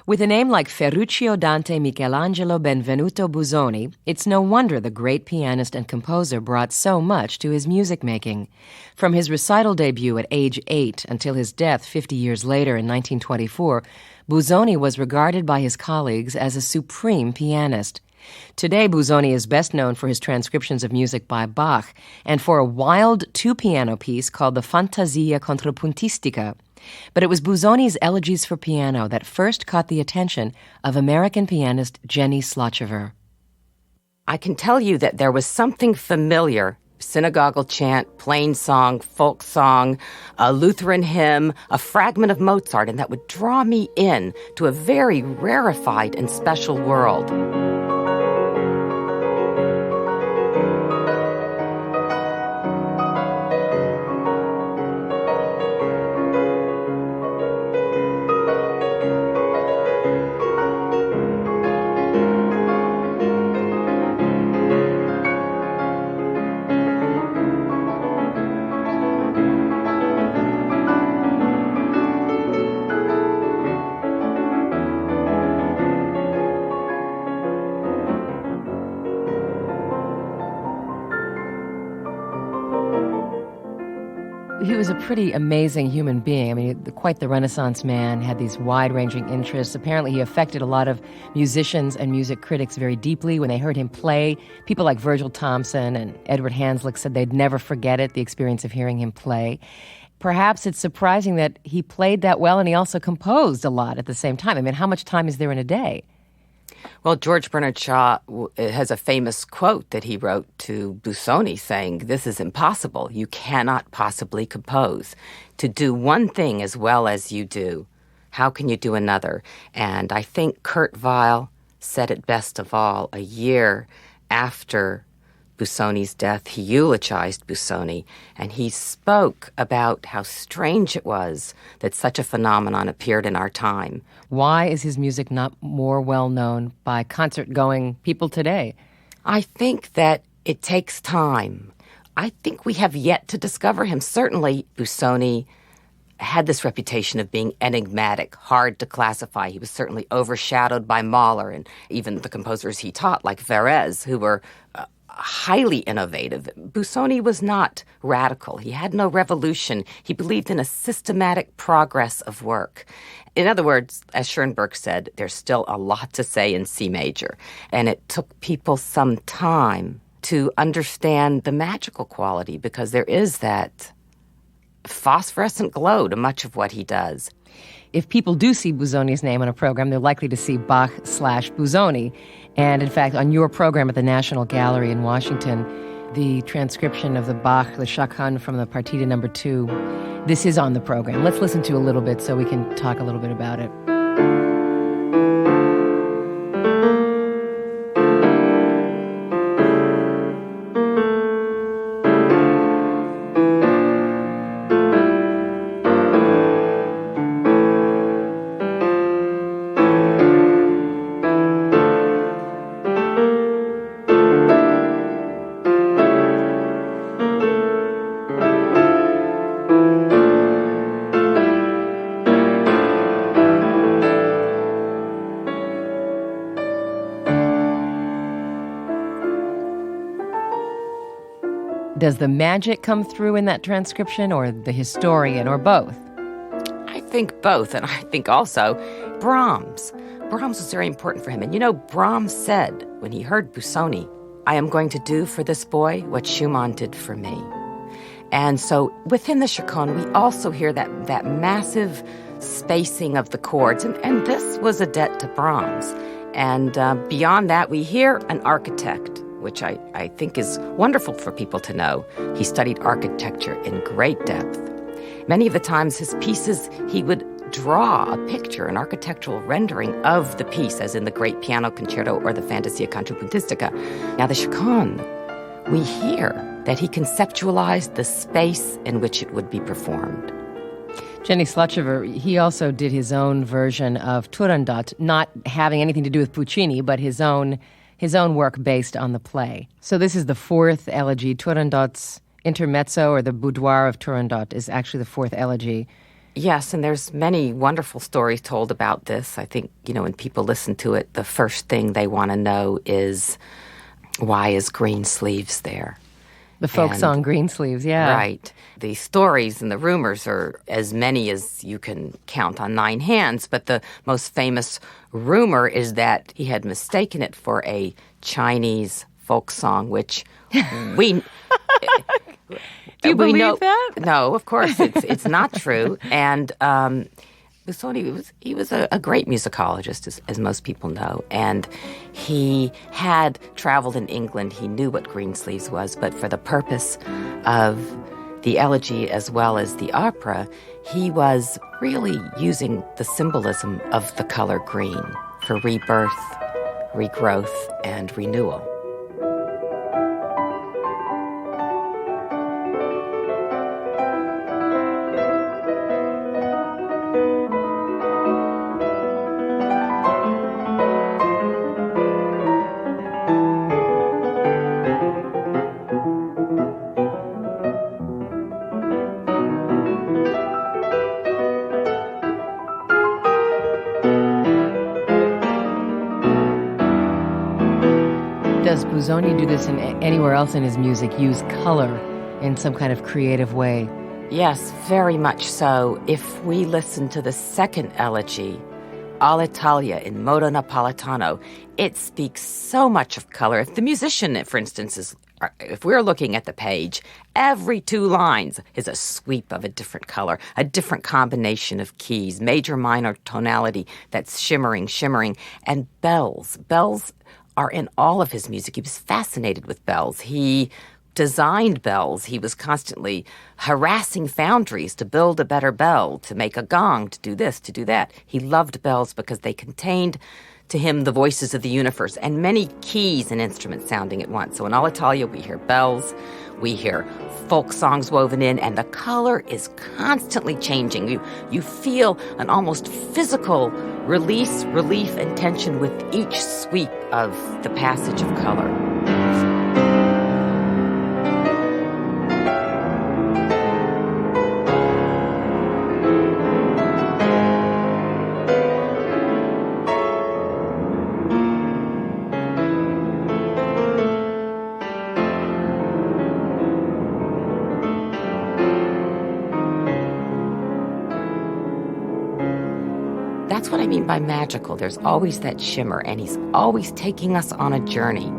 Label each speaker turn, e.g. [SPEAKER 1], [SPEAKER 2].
[SPEAKER 1] With a name like Ferruccio Dante Michelangelo Benvenuto Busoni, it's no wonder the great pianist and composer brought so much to his music making. From his recital debut at age 8 until his death 50 years later in 1924, Busoni was regarded by his colleagues as a supreme pianist. Today, Busoni is best known for his transcriptions of music by Bach and for a wild two-piano piece called the Fantasia Contrapuntistica. But it was Busoni's elegies for piano that first caught the attention of American pianist Jeni Slotchiver.
[SPEAKER 2] I can tell you that there was something familiar, synagogal chant, plain song, folk song, a Lutheran hymn, a fragment of Mozart, and that would draw me in to a very rarefied and special world.
[SPEAKER 1] He was a pretty amazing human being. I mean, quite the Renaissance man, had these wide-ranging interests. Apparently, he affected a lot of musicians and music critics very deeply when they heard him play. People like Virgil Thomson and Edward Hanslick said they'd never forget it, the experience of hearing him play. Perhaps it's surprising that he played that well and he also composed a lot at the same time. I mean, how much time is there in a day?
[SPEAKER 2] Well, George Bernard Shaw has a famous quote that he wrote to Busoni saying, "This is impossible. You cannot possibly compose. To do one thing as well as you do, how can you do another?" And I think Kurt Weill said it best of all. A year after Busoni's death, he eulogized Busoni, and he spoke about how strange it was that such a phenomenon appeared in our time.
[SPEAKER 1] Why is his music not more well-known by concert-going people today?
[SPEAKER 2] I think that it takes time. I think we have yet to discover him. Certainly, Busoni had this reputation of being enigmatic, hard to classify. He was certainly overshadowed by Mahler and even the composers he taught, like Varese, who were highly innovative. Busoni was not radical. He had no revolution. He believed in a systematic progress of work. In other words, as Schoenberg said, there's still a lot to say in C major. And it took people some time to understand the magical quality because there is that phosphorescent glow to much of what he does.
[SPEAKER 1] If people do see Busoni's name on a program, they're likely to see Bach/Busoni. And in fact, on your program at the National Gallery in Washington, the transcription of the Bach, the Chaconne from the Partita No. 2, this is on the program. Let's listen to a little bit so we can talk a little bit about it. Does the magic come through in that transcription, or the historian, or both?
[SPEAKER 2] I think both, and I think also Brahms. Brahms was very important for him. And you know, Brahms said, when he heard Busoni, "I am going to do for this boy what Schumann did for me." And so within the Chaconne, we also hear that massive spacing of the chords, and this was a debt to Brahms. And beyond that, we hear an architect, which I think is wonderful for people to know. He studied architecture in great depth. Many of the times his pieces, he would draw a picture, an architectural rendering of the piece, as in the Great Piano Concerto or the Fantasia Contrapuntistica. Now the Chaconne, we hear that he conceptualized the space in which it would be performed.
[SPEAKER 1] Jeni Slotchiver, he also did his own version of Turandot, not having anything to do with Puccini, but his own work based on the play. So this is the fourth elegy. Turandot's intermezzo, or the boudoir of Turandot, is actually the fourth elegy.
[SPEAKER 2] Yes, and there's many wonderful stories told about this. I think, when people listen to it, the first thing they want to know is, why is Greensleeves there?
[SPEAKER 1] The folk song Greensleeves, yeah.
[SPEAKER 2] Right. The stories and the rumors are as many as you can count on 9 hands, but the most famous rumor is that he had mistaken it for a Chinese folk song, which we...
[SPEAKER 1] Do you believe that?
[SPEAKER 2] No, of course, it's not true. And Busoni, he was a great musicologist, as most people know. And he had traveled in England. He knew what Greensleeves was. But for the purpose of the elegy as well as the opera, he was really using the symbolism of the color green for rebirth, regrowth, and renewal.
[SPEAKER 1] Does Busoni do this anywhere else in his music, use color in some kind of creative way?
[SPEAKER 2] Yes, very much so. If we listen to the second elegy, All'Italia in Modo Napolitano, it speaks so much of color. If the musician, for instance, if we're looking at the page, every 2 lines is a sweep of a different color, a different combination of keys, major, minor tonality that's shimmering, and bells. Bells are in all of his music. He was fascinated with bells. He designed bells. He was constantly harassing foundries to build a better bell, to make a gong, to do this, to do that. He loved bells because they contained to him the voices of the universe and many keys and instruments sounding at once. So in All'Italia, we hear bells, we hear folk songs woven in, and the color is constantly changing. You feel an almost physical release, relief, and tension with each sweep of the passage of color. That's what I mean by magical. There's always that shimmer, and he's always taking us on a journey.